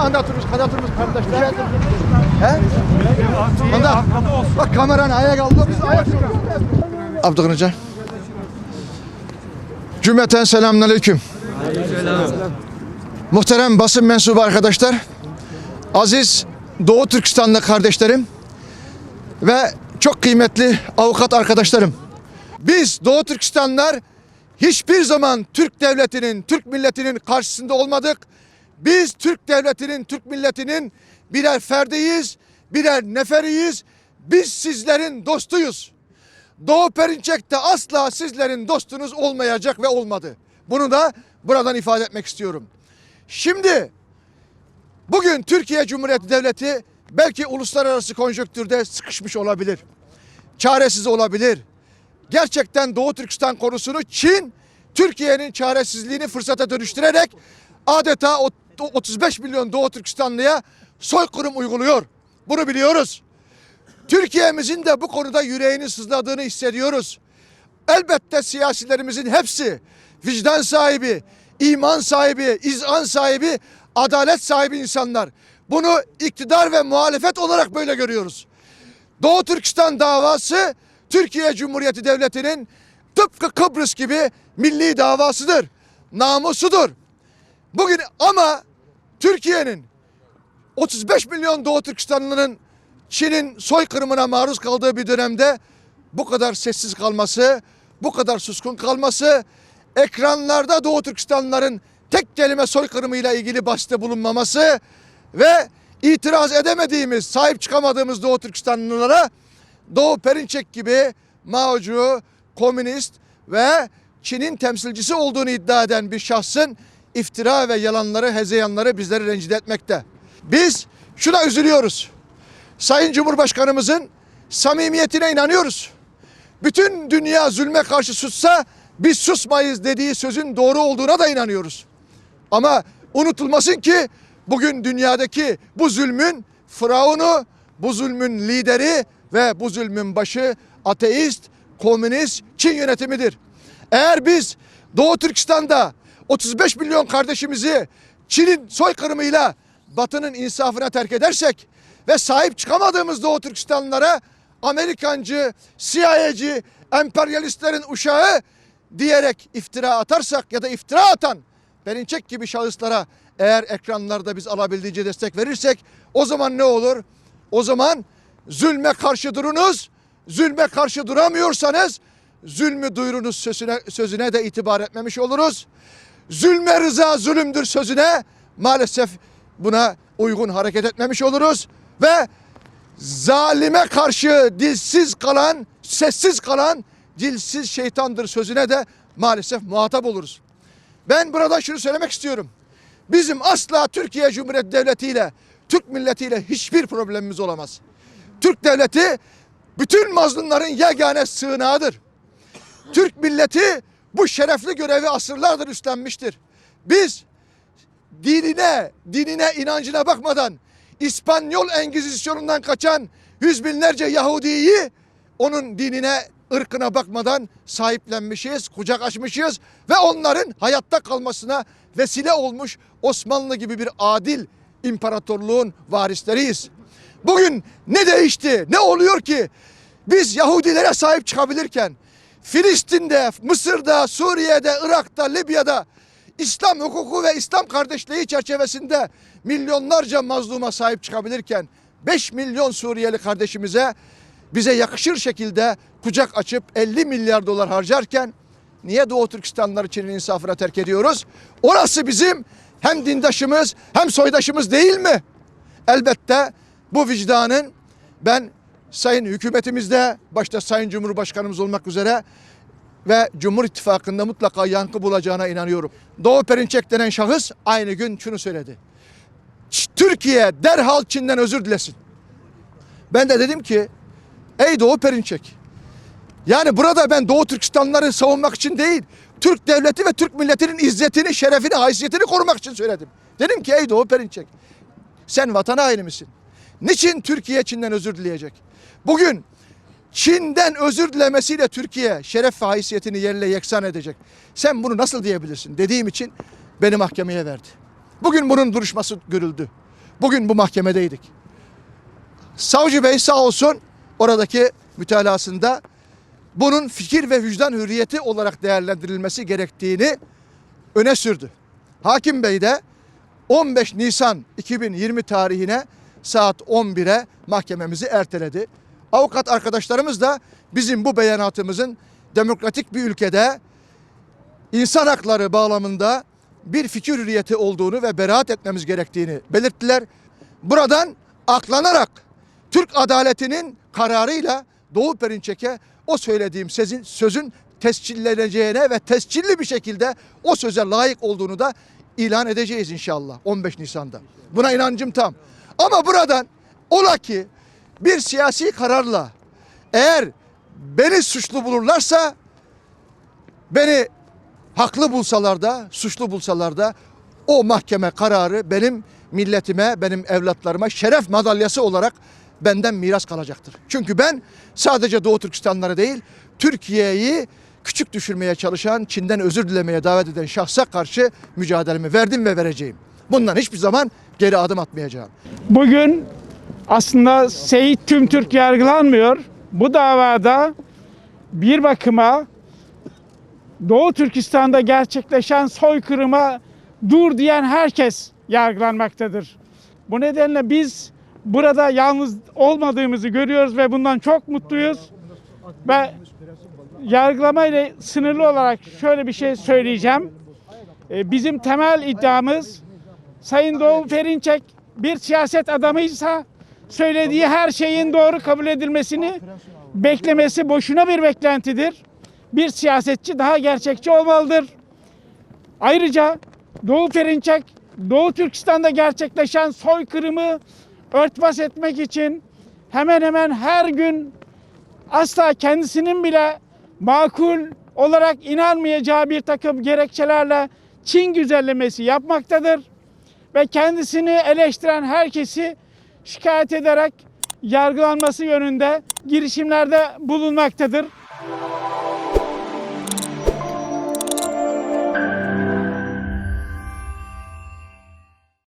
anlatırız kardeşler. He? Onda bak kameranın ayağa kaldı. Biz ayak Abdülkadir. Cümleten selamünaleyküm. Muhterem basın mensubu arkadaşlar, aziz Doğu Türkistanlı kardeşlerim ve çok kıymetli avukat arkadaşlarım. Biz Doğu Türkistanlılar hiçbir zaman Türk devletinin, Türk milletinin karşısında olmadık. Biz Türk devletinin, Türk milletinin birer ferdiyiz, birer neferiyiz. Biz sizlerin dostuyuz. Doğu Perinçek de asla sizlerin dostunuz olmayacak ve olmadı. Bunu da buradan ifade etmek istiyorum. Şimdi bugün Türkiye Cumhuriyeti Devleti belki uluslararası konjonktürde sıkışmış olabilir. Çaresiz olabilir. Gerçekten Doğu Türkistan konusunu Çin, Türkiye'nin çaresizliğini fırsata dönüştürerek adeta 35 milyon Doğu Türkistanlıya soykırım uyguluyor. Bunu biliyoruz. Türkiye'mizin de bu konuda yüreğinin sızladığını hissediyoruz. Elbette siyasilerimizin hepsi vicdan sahibi, iman sahibi, izan sahibi, adalet sahibi insanlar. Bunu iktidar ve muhalefet olarak böyle görüyoruz. Doğu Türkistan davası Türkiye Cumhuriyeti Devleti'nin tıpkı Kıbrıs gibi milli davasıdır, namusudur. Bugün ama Türkiye'nin 35 milyon Doğu Türkistanlı'nın Çin'in soykırımına maruz kaldığı bir dönemde bu kadar sessiz kalması, bu kadar suskun kalması, ekranlarda Doğu Türkistanlıların tek kelime soykırımıyla ilgili bahste bulunmaması ve itiraz edemediğimiz, sahip çıkamadığımız Doğu Türkistanlılara Doğu Perinçek gibi Mao'cu, komünist ve Çin'in temsilcisi olduğunu iddia eden bir şahsın iftira ve yalanları, hezeyanları bizleri rencide etmekte. Biz şuna üzülüyoruz. Sayın Cumhurbaşkanımızın samimiyetine inanıyoruz. Bütün dünya zulme karşı sussa biz susmayız dediği sözün doğru olduğuna da inanıyoruz. Ama unutulmasın ki bugün dünyadaki bu zulmün firavunu, bu zulmün lideri ve bu zulmün başı ateist, komünist Çin yönetimidir. Eğer biz Doğu Türkistan'da 35 milyon kardeşimizi Çin'in soykırımıyla Batı'nın insafına terk edersek ve sahip çıkamadığımız Doğu Türkistanlılara Amerikancı, CIA'ci, emperyalistlerin uşağı diyerek iftira atarsak ya da iftira atan Perinçek gibi şahıslara eğer ekranlarda biz alabildiğince destek verirsek o zaman ne olur? O zaman zulme karşı durunuz, zulme karşı duramıyorsanız zulmü duyurunuz sözüne de itibar etmemiş oluruz. Zulme rıza zulümdür sözüne maalesef buna uygun hareket etmemiş oluruz ve zalime karşı dilsiz kalan, sessiz kalan dilsiz şeytandır sözüne de maalesef muhatap oluruz. Ben burada şunu söylemek istiyorum. Bizim asla Türkiye Cumhuriyeti Devleti ile, Türk milletiyle hiçbir problemimiz olamaz. Türk devleti bütün mazlumların yegane sığınağıdır. Türk milleti bu şerefli görevi asırlardır üstlenmiştir. Biz dinine, inancına bakmadan İspanyol Engizisyonundan kaçan yüz binlerce Yahudi'yi onun dinine, ırkına bakmadan sahiplenmişiz, kucak açmışız ve onların hayatta kalmasına vesile olmuş Osmanlı gibi bir adil imparatorluğun varisleriyiz. Bugün ne değişti? Ne oluyor ki? Biz Yahudilere sahip çıkabilirken Filistin'de, Mısır'da, Suriye'de, Irak'ta, Libya'da İslam hukuku ve İslam kardeşliği çerçevesinde milyonlarca mazluma sahip çıkabilirken 5 milyon Suriyeli kardeşimize bize yakışır şekilde kucak açıp 50 milyar dolar harcarken niye Doğu Türkistanlıları Çin'in insafına terk ediyoruz? Orası bizim hem dindaşımız hem soydaşımız değil mi? Elbette bu vicdanın ben sayın hükümetimizde başta sayın Cumhurbaşkanımız olmak üzere ve Cumhur İttifakı'nda mutlaka yankı bulacağına inanıyorum. Doğu Perinçek denen şahıs aynı gün şunu söyledi. Türkiye derhal Çin'den özür dilesin. Ben de dedim ki ey Doğu Perinçek, yani burada ben Doğu Türkistanlıları savunmak için değil, Türk devleti ve Türk milletinin izzetini, şerefini, haysiyetini korumak için söyledim. Dedim ki ey Doğu Perinçek, sen vatan haini misin? Niçin Türkiye Çin'den özür dileyecek? Bugün Çin'den özür dilemesiyle Türkiye şeref ve haysiyetini yerle yeksan edecek. Sen bunu nasıl diyebilirsin dediğim için beni mahkemeye verdi. Bugün bunun duruşması görüldü. bugün bu mahkemedeydik. Savcı Bey sağ olsun oradaki mütalasında bunun fikir ve vicdan hürriyeti olarak değerlendirilmesi gerektiğini öne sürdü. Hakim Bey de 15 Nisan 2020 tarihine saat 11'e mahkememizi erteledi. Avukat arkadaşlarımız da bizim bu beyanatımızın demokratik bir ülkede insan hakları bağlamında bir fikir hürriyeti olduğunu ve beraat etmemiz gerektiğini belirttiler. Buradan aklanarak Türk adaletinin kararıyla Doğu Perinçek'e o söylediğim sözün tescilleneceğine ve tescilli bir şekilde o söze layık olduğunu da ilan edeceğiz inşallah 15 Nisan'da. Buna inancım tam. Ama buradan ola ki bir siyasi kararla eğer beni suçlu bulurlarsa, beni haklı bulsalar da, suçlu bulsalar da o mahkeme kararı benim milletime, benim evlatlarıma şeref madalyası olarak benden miras kalacaktır. Çünkü ben sadece Doğu Türkistanları değil, Türkiye'yi küçük düşürmeye çalışan, Çin'den özür dilemeye davet eden şahsa karşı mücadelemi verdim ve vereceğim. Bundan hiçbir zaman geri adım atmayacağım. Bugün aslında Seyit Tümtürk yargılanmıyor. Bu davada bir bakıma Doğu Türkistan'da gerçekleşen soykırıma dur diyen herkes yargılanmaktadır. Bu nedenle biz burada yalnız olmadığımızı görüyoruz ve bundan çok mutluyuz. Ve yargılama ile sınırlı olarak şöyle bir şey söyleyeceğim. Bizim temel iddiamız Sayın Doğu Perinçek bir siyaset adamıysa söylediği her şeyin doğru kabul edilmesini beklemesi boşuna bir beklentidir. Bir siyasetçi daha gerçekçi olmalıdır. Ayrıca Doğu Perinçek, Doğu Türkistan'da gerçekleşen soykırımı örtbas etmek için hemen hemen her gün asla kendisinin bile makul olarak inanmayacağı bir takım gerekçelerle Çin güzellemesi yapmaktadır. Ve kendisini eleştiren herkesi şikayet ederek yargılanması yönünde girişimlerde bulunmaktadır.